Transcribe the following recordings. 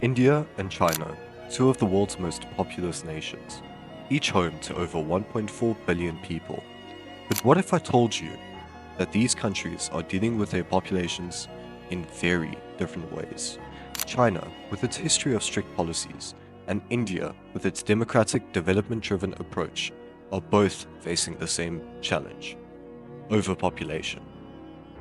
India and China, two of the world's most populous nations, each home to over 1.4 billion people. But what if I told you that these countries are dealing with their populations in very different ways? China, with its history of strict policies, and India, with its democratic, development-driven approach, are both facing the same challenge: overpopulation.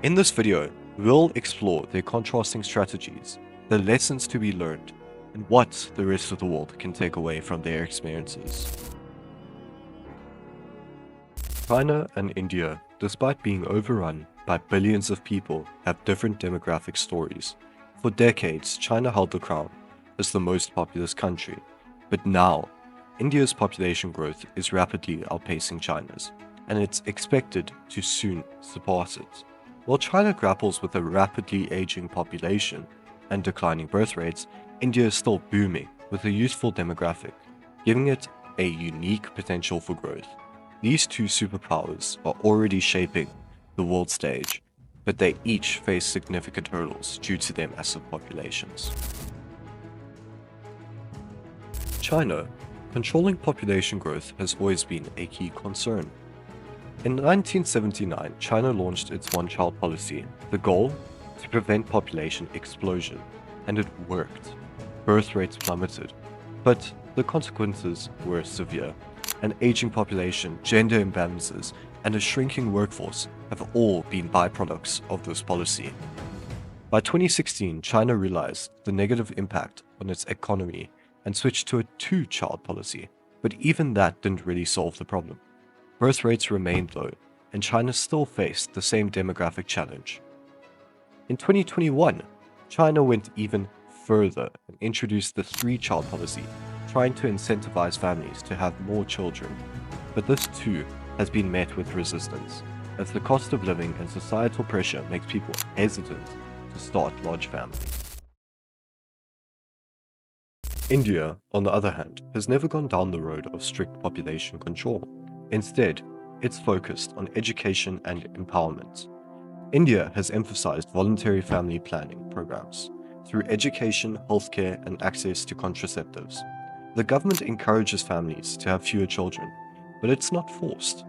In this video, we'll explore their contrasting strategies, the lessons to be learned, and what the rest of the world can take away from their experiences. China and India, despite being overrun by billions of people, have different demographic stories. For decades, China held the crown as the most populous country, but now, India's population growth is rapidly outpacing China's, and it's expected to soon surpass it. While China grapples with a rapidly aging population and declining birth rates, India is still booming with a youthful demographic, giving it a unique potential for growth. These two superpowers are already shaping the world stage, but they each face significant hurdles due to their massive populations. China, controlling population growth has always been a key concern. In 1979, China launched its one-child policy, the goal to prevent population explosion, and it worked. Birth rates plummeted, but the consequences were severe. An aging population, gender imbalances, and a shrinking workforce have all been byproducts of this policy. By 2016, China realized the negative impact on its economy and switched to a two-child policy, but even that didn't really solve the problem. Birth rates remained low, and China still faced the same demographic challenge. In 2021, China went even further and introduced the three-child policy, trying to incentivize families to have more children. But this too has been met with resistance, as the cost of living and societal pressure makes people hesitant to start large families. India, on the other hand, has never gone down the road of strict population control. Instead, it's focused on education and empowerment. India has emphasized voluntary family planning programs through education, healthcare, and access to contraceptives. The government encourages families to have fewer children, but it's not forced.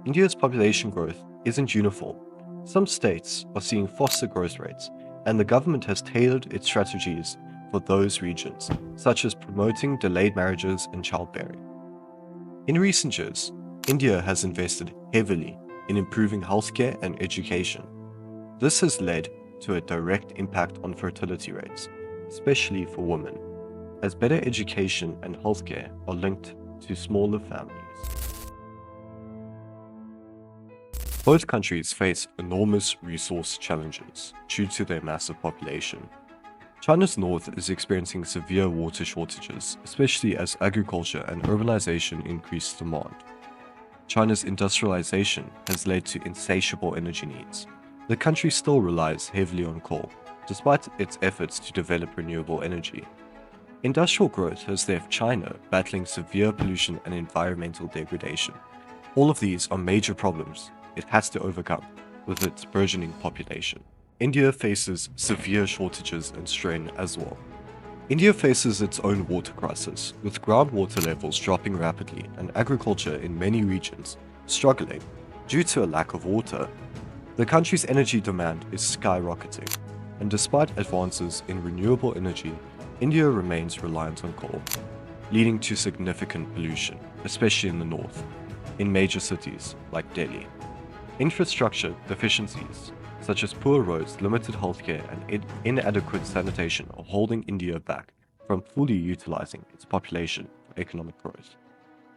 India's population growth isn't uniform. Some states are seeing faster growth rates, and the government has tailored its strategies for those regions, such as promoting delayed marriages and childbearing. In recent years, India has invested heavily in improving healthcare and education. This has led to a direct impact on fertility rates, especially for women, as better education and healthcare are linked to smaller families. Both countries face enormous resource challenges due to their massive population. China's north is experiencing severe water shortages, especially as agriculture and urbanization increase demand. China's industrialization has led to insatiable energy needs. The country still relies heavily on coal, despite its efforts to develop renewable energy. Industrial growth has left China battling severe pollution and environmental degradation. All of these are major problems it has to overcome with its burgeoning population. India faces severe shortages and strain as well. India faces its own water crisis, with groundwater levels dropping rapidly and agriculture in many regions struggling due to a lack of water. The country's energy demand is skyrocketing, and despite advances in renewable energy, India remains reliant on coal, leading to significant pollution, especially in the north, in major cities like Delhi. Infrastructure deficiencies, such as poor roads, limited healthcare, and inadequate sanitation, are holding India back from fully utilizing its population for economic growth.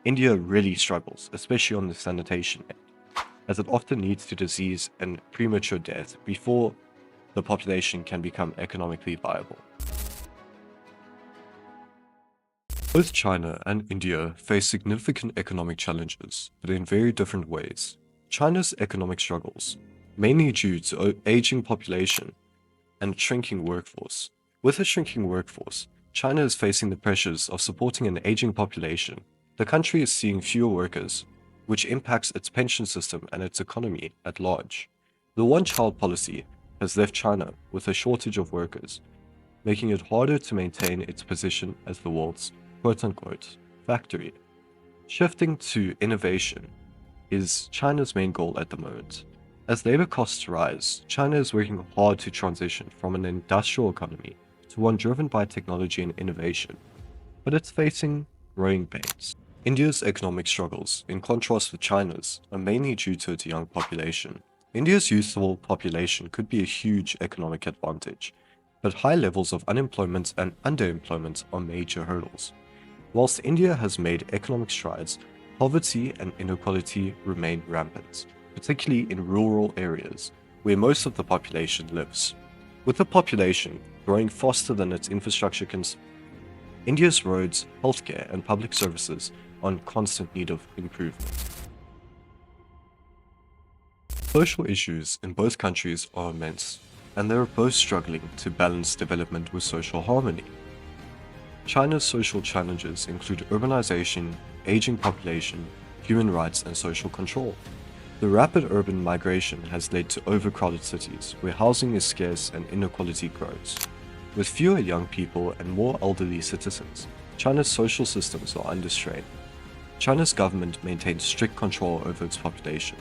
India really struggles, especially on the sanitation end, as it often leads to disease and premature death before the population can become economically viable. Both China and India face significant economic challenges, but in very different ways. China's economic struggles, mainly due to aging population and a shrinking workforce. With a shrinking workforce, China is facing the pressures of supporting an aging population. The country is seeing fewer workers, which impacts its pension system and its economy at large. The one-child policy has left China with a shortage of workers, making it harder to maintain its position as the world's quote-unquote factory. Shifting to innovation is China's main goal at the moment. As labor costs rise, China is working hard to transition from an industrial economy to one driven by technology and innovation, but it's facing growing pains. India's economic struggles, in contrast with China's, are mainly due to its young population. India's youthful population could be a huge economic advantage, but high levels of unemployment and underemployment are major hurdles. Whilst India has made economic strides, poverty and inequality remain rampant, particularly in rural areas where most of the population lives. With the population growing faster than its infrastructure can support, India's roads, healthcare, and public services are in constant need of improvement. Social issues in both countries are immense, and they are both struggling to balance development with social harmony. China's social challenges include urbanization, aging population, human rights, and social control. The rapid urban migration has led to overcrowded cities where housing is scarce and inequality grows. With fewer young people and more elderly citizens, China's social systems are under strain. China's government maintains strict control over its population,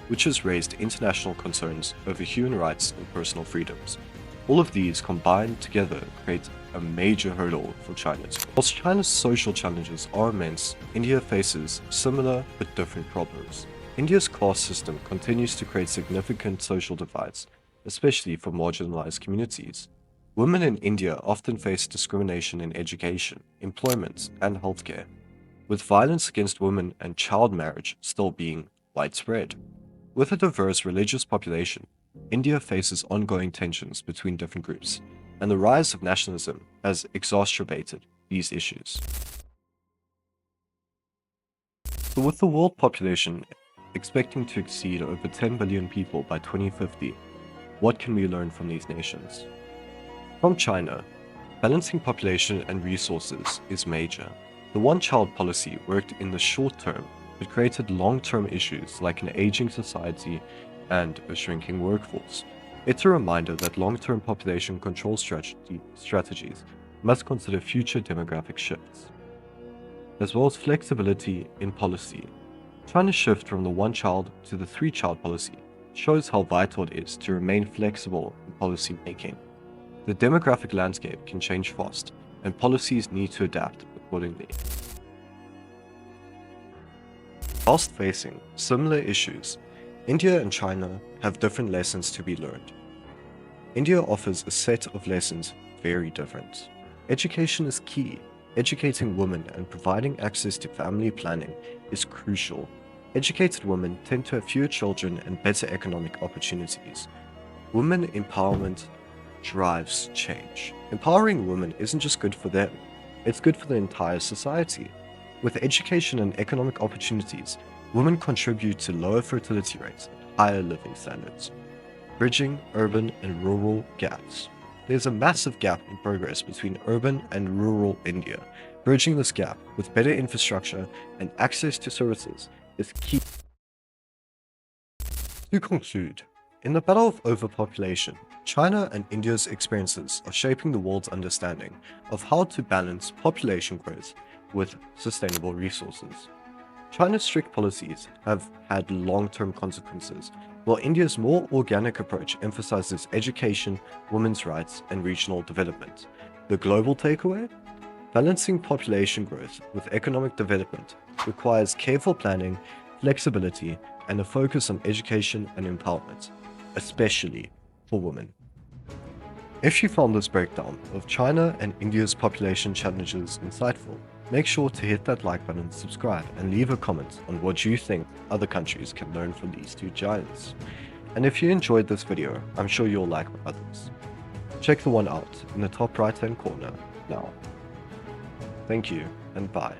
which has raised international concerns over human rights and personal freedoms. All of these combined together create a major hurdle for China. Whilst China's social challenges are immense, India faces similar but different problems. India's caste system continues to create significant social divides, especially for marginalized communities. Women in India often face discrimination in education, employment, and healthcare, with violence against women and child marriage still being widespread. With a diverse religious population, India faces ongoing tensions between different groups, and the rise of nationalism has exacerbated these issues. So with the world population expecting to exceed over 10 billion people by 2050, what can we learn from these nations? From China, balancing population and resources is major. The one-child policy worked in the short term, but created long-term issues like an aging society and a shrinking workforce. It's a reminder that long-term population control strategies must consider future demographic shifts, as well as flexibility in policy. China's shift from the one-child to the three-child policy shows how vital it is to remain flexible in policy making. The demographic landscape can change fast, and policies need to adapt accordingly. Whilst facing similar issues, India and China have different lessons to be learned. India offers a set of lessons very different. Education is key. Educating women and providing access to family planning is crucial. Educated women tend to have fewer children and better economic opportunities. Women empowerment drives change. Empowering women isn't just good for them, it's good for the entire society. With education and economic opportunities, women contribute to lower fertility rates and higher living standards, bridging urban and rural gaps. There's a massive gap in progress between urban and rural India. Bridging this gap with better infrastructure and access to services is key. To conclude, in the battle of overpopulation, China and India's experiences are shaping the world's understanding of how to balance population growth with sustainable resources. China's strict policies have had long-term consequences, while India's more organic approach emphasizes education, women's rights, and regional development. The global takeaway? Balancing population growth with economic development requires careful planning, flexibility, and a focus on education and empowerment, especially for women. If you found this breakdown of China and India's population challenges insightful, make sure to hit that like button, subscribe, and leave a comment on what you think other countries can learn from these two giants. And if you enjoyed this video, I'm sure you'll like my others. Check the one out in the top right hand corner now. Thank you and bye.